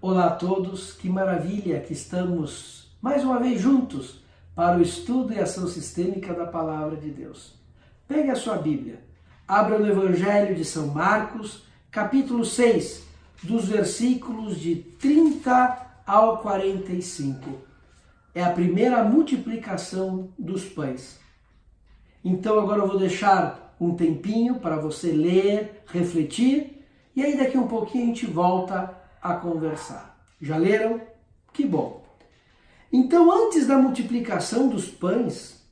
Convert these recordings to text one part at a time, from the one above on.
Olá a todos, que maravilha que estamos mais uma vez juntos para o estudo e ação sistêmica da Palavra de Deus. Pegue a sua Bíblia, abra no Evangelho de São Marcos, capítulo 6, dos versículos de 30 ao 45. É a primeira multiplicação dos pães. Então agora eu vou deixar um tempinho para você ler, refletir, e aí daqui um pouquinho a gente volta a conversar. Já leram? Que bom! Então, antes da multiplicação dos pães,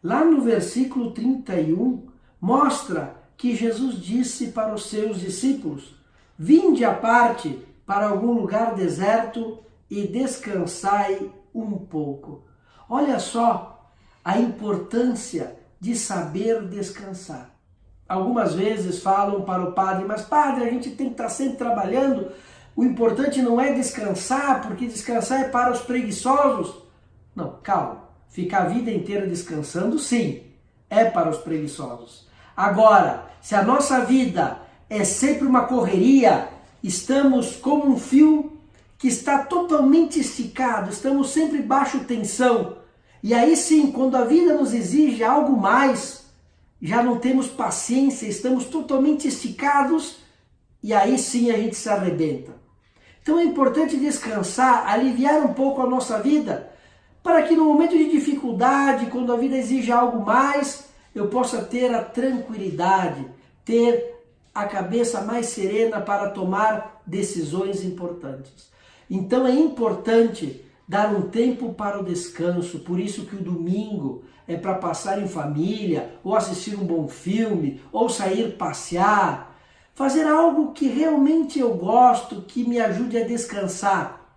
lá no versículo 31, mostra que Jesus disse para os seus discípulos: vinde à parte para algum lugar deserto e descansai um pouco. Olha só a importância de saber descansar. Algumas vezes falam para o padre, mas padre, a gente tem que estar sempre trabalhando, o importante não é descansar, porque descansar é para os preguiçosos. Não, calma, ficar a vida inteira descansando, sim, é para os preguiçosos. Agora, se a nossa vida é sempre uma correria, estamos como um fio que está totalmente esticado, estamos sempre baixo tensão, e aí sim, quando a vida nos exige algo mais, já não temos paciência, estamos totalmente esticados e aí sim a gente se arrebenta. Então é importante descansar, aliviar um pouco a nossa vida, para que no momento de dificuldade, quando a vida exige algo mais, eu possa ter a tranquilidade, ter a cabeça mais serena para tomar decisões importantes. Então é importante dar um tempo para o descanso, por isso que o domingo é para passar em família, ou assistir um bom filme, ou sair passear, fazer algo que realmente eu gosto, que me ajude a descansar.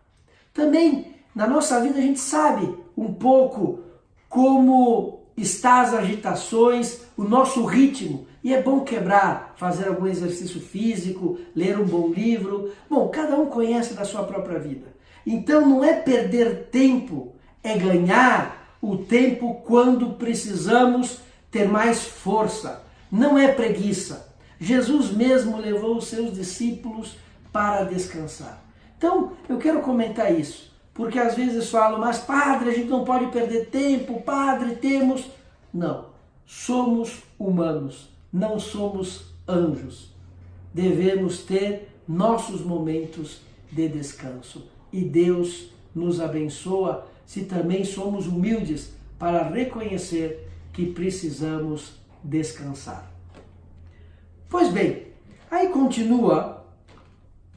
Também, na nossa vida, a gente sabe um pouco como está as agitações, o nosso ritmo, e é bom quebrar, fazer algum exercício físico, ler um bom livro. Bom, cada um conhece da sua própria vida. Então não é perder tempo, é ganhar o tempo quando precisamos ter mais força. Não é preguiça. Jesus mesmo levou os seus discípulos para descansar. Então, eu quero comentar isso, porque às vezes falam, mas padre, a gente não pode perder tempo, padre, temos... Não, somos humanos, não somos anjos. Devemos ter nossos momentos de descanso. E Deus nos abençoa se também somos humildes para reconhecer que precisamos descansar. Pois bem, aí continua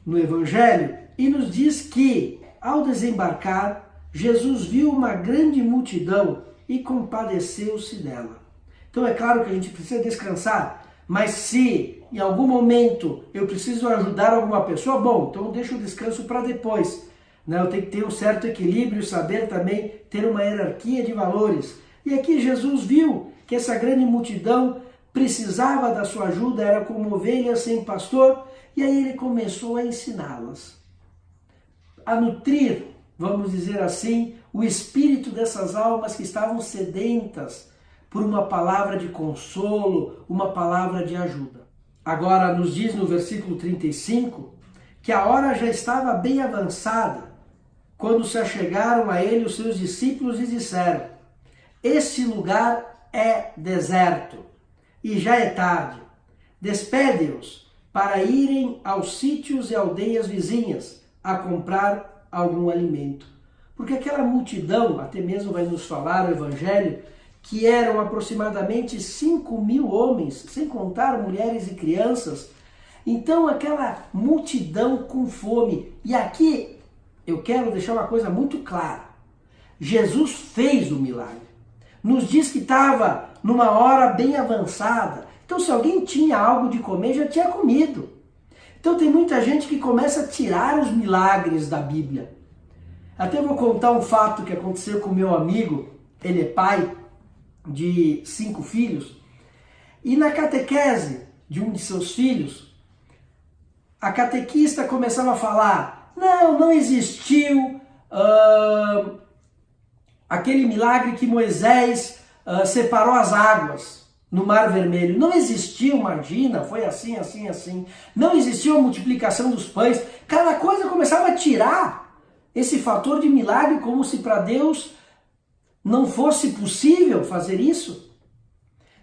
no Evangelho e nos diz que, ao desembarcar, Jesus viu uma grande multidão e compadeceu-se dela. Então é claro que a gente precisa descansar, mas se em algum momento eu preciso ajudar alguma pessoa, bom, então deixa o descanso para depois. Eu tenho que ter um certo equilíbrio, saber também ter uma hierarquia de valores. E aqui Jesus viu que essa grande multidão precisava da sua ajuda, era como ovelhas sem pastor, e aí ele começou a ensiná-las, a nutrir, vamos dizer assim, o espírito dessas almas que estavam sedentas por uma palavra de consolo, uma palavra de ajuda. Agora nos diz no versículo 35 que a hora já estava bem avançada, quando se achegaram a ele os seus discípulos e disseram: este lugar é deserto e já é tarde. Despede-os para irem aos sítios e aldeias vizinhas a comprar algum alimento. Porque aquela multidão, até mesmo vai nos falar o Evangelho, que eram aproximadamente 5.000 homens, sem contar mulheres e crianças. Então aquela multidão com fome. E aqui eu quero deixar uma coisa muito clara. Jesus fez o milagre. Nos diz que estava numa hora bem avançada. Então se alguém tinha algo de comer, já tinha comido. Então tem muita gente que começa a tirar os milagres da Bíblia. Até vou contar um fato que aconteceu com meu amigo. Ele é pai de 5 filhos. E na catequese de um de seus filhos, a catequista começava a falar: não existiu aquele milagre que Moisés separou as águas. no Mar Vermelho. Não existiu, imagina, foi assim, assim, assim. Não existiu a multiplicação dos pães. Cada coisa começava a tirar esse fator de milagre, como se para Deus não fosse possível fazer isso.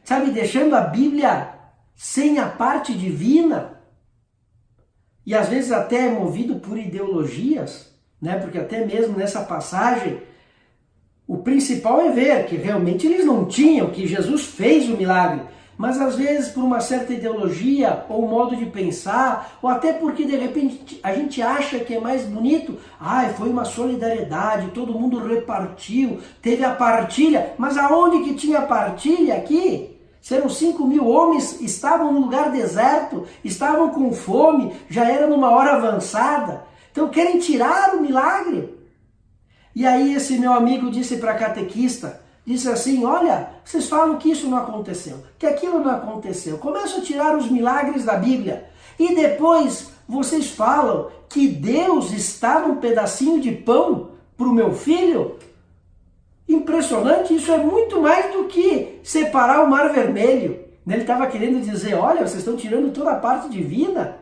Sabe, deixando a Bíblia sem a parte divina. E às vezes até movido por ideologias, né? Porque até mesmo nessa passagem, o principal é ver que realmente eles não tinham, que Jesus fez o milagre, mas às vezes por uma certa ideologia ou modo de pensar, ou até porque de repente a gente acha que é mais bonito, foi uma solidariedade, todo mundo repartiu, teve a partilha, mas aonde que tinha partilha aqui? Serão 5.000 homens, estavam num lugar deserto, estavam com fome, já era numa hora avançada, então querem tirar o milagre. E aí esse meu amigo disse para a catequista, disse assim, olha, vocês falam que isso não aconteceu, que aquilo não aconteceu. Começam a tirar os milagres da Bíblia. E depois vocês falam que Deus está num pedacinho de pão para o meu filho? Impressionante, isso é muito mais do que separar o Mar Vermelho. Ele estava querendo dizer, olha, vocês estão tirando toda a parte divina.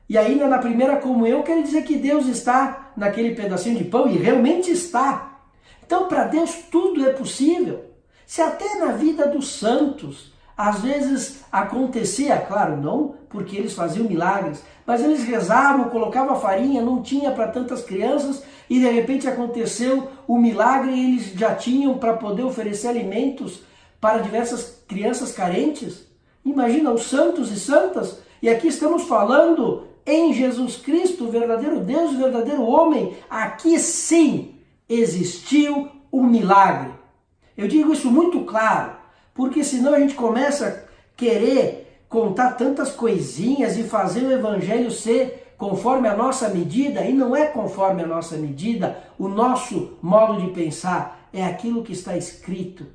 E ainda na primeira comunhão quer dizer que Deus está naquele pedacinho de pão, e realmente está. Então para Deus tudo é possível. Se até na vida dos santos, às vezes acontecia, claro, não porque eles faziam milagres, mas eles rezavam, colocavam farinha, não tinha para tantas crianças, e de repente aconteceu o milagre e eles já tinham para poder oferecer alimentos para diversas crianças carentes. Imagina os santos e santas, e aqui estamos falando em Jesus Cristo, o verdadeiro Deus, o verdadeiro homem. Aqui sim existiu um milagre. Eu digo isso muito claro, porque senão a gente começa a querer contar tantas coisinhas e fazer o evangelho ser conforme a nossa medida, e não é conforme a nossa medida, o nosso modo de pensar, é aquilo que está escrito,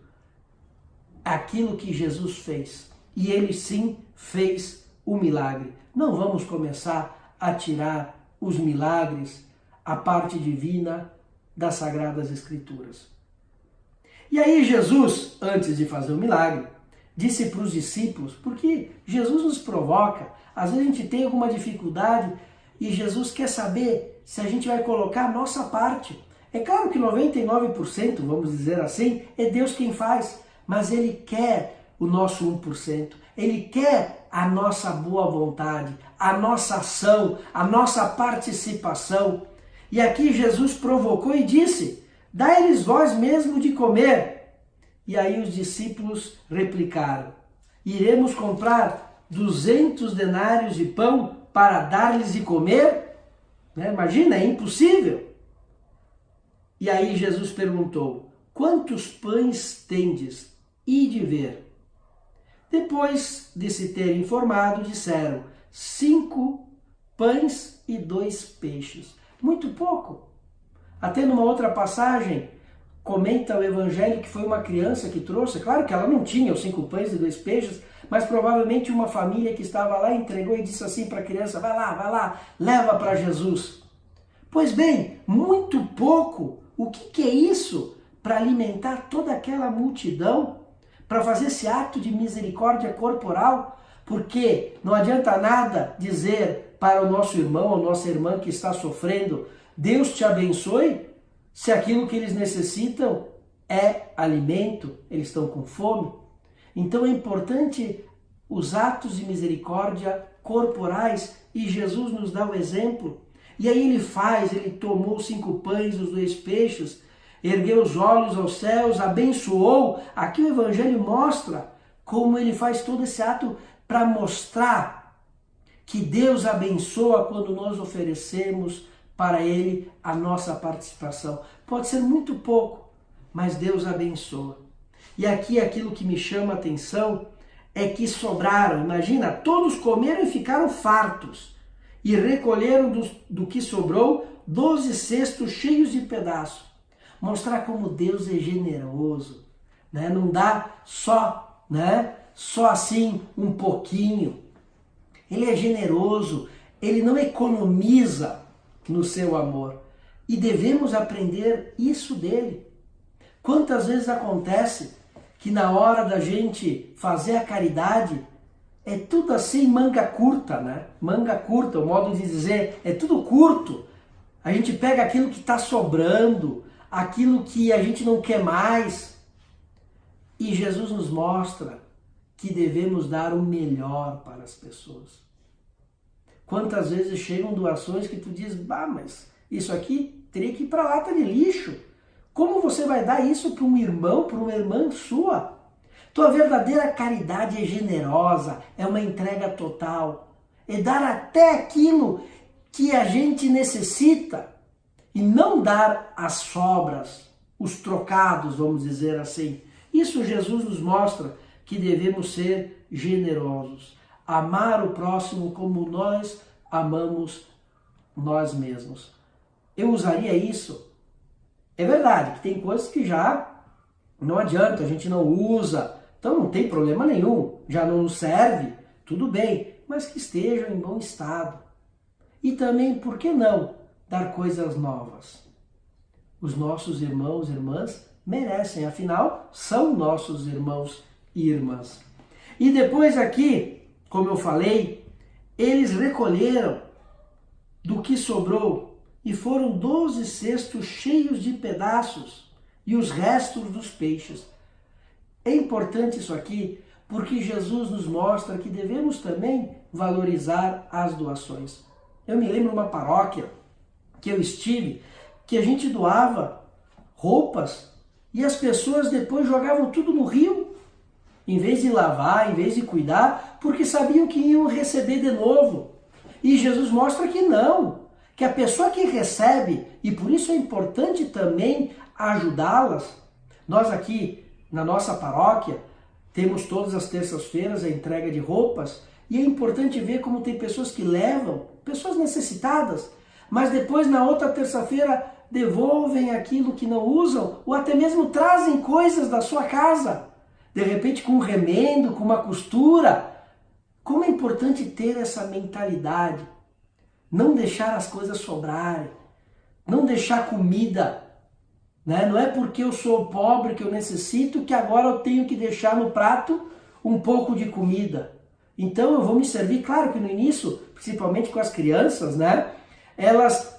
aquilo que Jesus fez. E ele sim fez o milagre. Não vamos começar a tirar os milagres, a parte divina das Sagradas Escrituras. E aí Jesus, antes de fazer o milagre, disse para os discípulos, porque Jesus nos provoca, às vezes a gente tem alguma dificuldade e Jesus quer saber se a gente vai colocar a nossa parte. É claro que 99%, vamos dizer assim, é Deus quem faz, mas Ele quer o nosso 1%. Ele quer a nossa boa vontade, a nossa ação, a nossa participação. E aqui Jesus provocou e disse, dai-lhes vós mesmo de comer. E aí os discípulos replicaram, iremos comprar 200 denários de pão para dar-lhes de comer? Imagina, é impossível. E aí Jesus perguntou, quantos pães tendes? Ide ver. Depois de se ter informado, disseram, 5 pães e 2 peixes. Muito pouco. Até numa outra passagem, comenta o Evangelho que foi uma criança que trouxe. Claro que ela não tinha os 5 pães e 2 peixes, mas provavelmente uma família que estava lá entregou e disse assim para a criança, vai lá, leva para Jesus. Pois bem, muito pouco. O que é isso para alimentar toda aquela multidão? Para fazer esse ato de misericórdia corporal, porque não adianta nada dizer para o nosso irmão ou nossa irmã que está sofrendo, Deus te abençoe, se aquilo que eles necessitam é alimento, eles estão com fome. Então é importante os atos de misericórdia corporais, e Jesus nos dá o exemplo. E aí ele tomou os 5 pães e os 2 peixes, ergueu os olhos aos céus, abençoou. Aqui o Evangelho mostra como ele faz todo esse ato para mostrar que Deus abençoa quando nós oferecemos para Ele a nossa participação. Pode ser muito pouco, mas Deus abençoa. E aqui aquilo que me chama a atenção é que sobraram. Imagina, todos comeram e ficaram fartos. E recolheram do que sobrou 12 cestos cheios de pedaços. Mostrar como Deus é generoso, né? Não dá só assim um pouquinho. Ele é generoso, ele não economiza no seu amor. E devemos aprender isso dele. Quantas vezes acontece que na hora da gente fazer a caridade, é tudo assim manga curta, né? Manga curta, o modo de dizer, é tudo curto. A gente pega aquilo que está sobrando, aquilo que a gente não quer mais. E Jesus nos mostra que devemos dar o melhor para as pessoas. Quantas vezes chegam doações que tu diz, bah, mas isso aqui teria que ir para a lata de lixo. Como você vai dar isso para um irmão, para uma irmã sua? Tua verdadeira caridade é generosa, é uma entrega total. É dar até aquilo que a gente necessita e não dar as sobras, os trocados, vamos dizer assim. Isso Jesus nos mostra que devemos ser generosos. Amar o próximo como nós amamos nós mesmos. Eu usaria isso. É verdade que tem coisas que já não adianta, a gente não usa, então não tem problema nenhum, já não nos serve, tudo bem, mas que estejam em bom estado. E também, por que não, dar coisas novas? Os nossos irmãos e irmãs merecem, afinal, são nossos irmãos e irmãs. E depois aqui, como eu falei, eles recolheram do que sobrou e foram 12 cestos cheios de pedaços e os restos dos peixes. É importante isso aqui porque Jesus nos mostra que devemos também valorizar as doações. Eu me lembro de uma paróquia que eu estive, que a gente doava roupas e as pessoas depois jogavam tudo no rio, em vez de lavar, em vez de cuidar, porque sabiam que iam receber de novo. E Jesus mostra que não, que a pessoa que recebe, e por isso é importante também ajudá-las. Nós aqui na nossa paróquia temos todas as terças-feiras a entrega de roupas e é importante ver como tem pessoas que levam, pessoas necessitadas, mas depois na outra terça-feira devolvem aquilo que não usam ou até mesmo trazem coisas da sua casa, de repente com um remendo, com uma costura. Como é importante ter essa mentalidade, não deixar as coisas sobrarem, não deixar comida, né? Não é porque eu sou pobre que eu necessito que agora eu tenho que deixar no prato um pouco de comida. Então eu vou me servir, claro que no início, principalmente com as crianças, né? Elas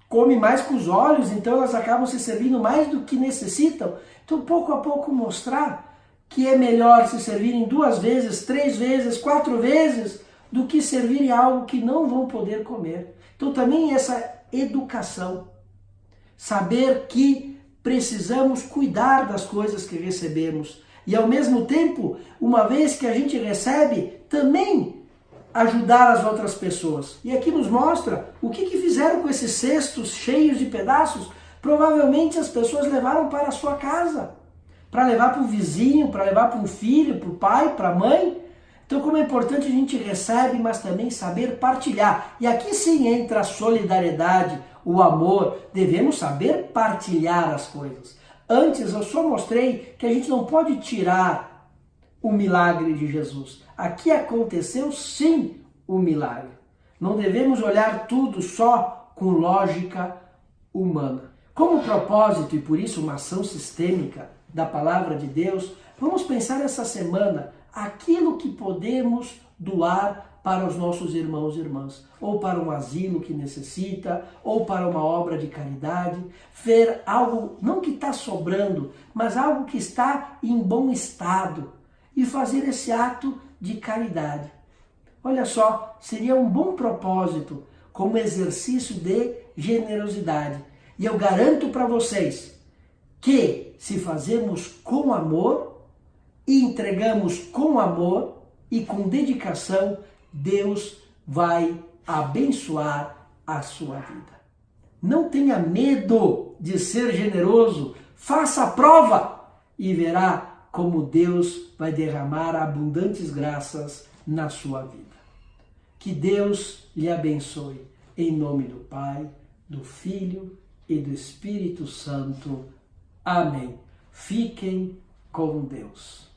comem mais com os olhos, então elas acabam se servindo mais do que necessitam. Então pouco a pouco mostrar que é melhor se servirem 2 vezes, 3 vezes, 4 vezes, do que servirem algo que não vão poder comer. Então também essa educação, saber que precisamos cuidar das coisas que recebemos e ao mesmo tempo, uma vez que a gente recebe, também ajudar as outras pessoas. E aqui nos mostra o que fizeram com esses cestos cheios de pedaços. Provavelmente as pessoas levaram para a sua casa, para levar para o vizinho, para levar para um filho, para o pai, para a mãe. Então como é importante a gente recebe, mas também saber partilhar. E aqui sim entra a solidariedade, o amor. Devemos saber partilhar as coisas. Antes eu só mostrei que a gente não pode tirar o milagre de Jesus. Aqui aconteceu sim o milagre. Não devemos olhar tudo só com lógica humana. Como propósito e por isso uma ação sistêmica da palavra de Deus, vamos pensar essa semana aquilo que podemos doar para os nossos irmãos e irmãs, ou para um asilo que necessita, ou para uma obra de caridade, ver algo, não que está sobrando, mas algo que está em bom estado, e fazer esse ato de caridade. Olha só, seria um bom propósito como exercício de generosidade. E eu garanto para vocês que se fazemos com amor e entregamos com amor e com dedicação, Deus vai abençoar a sua vida. Não tenha medo de ser generoso, faça a prova e verá como Deus vai derramar abundantes graças na sua vida. Que Deus lhe abençoe, em nome do Pai, do Filho e do Espírito Santo. Amém. Fiquem com Deus.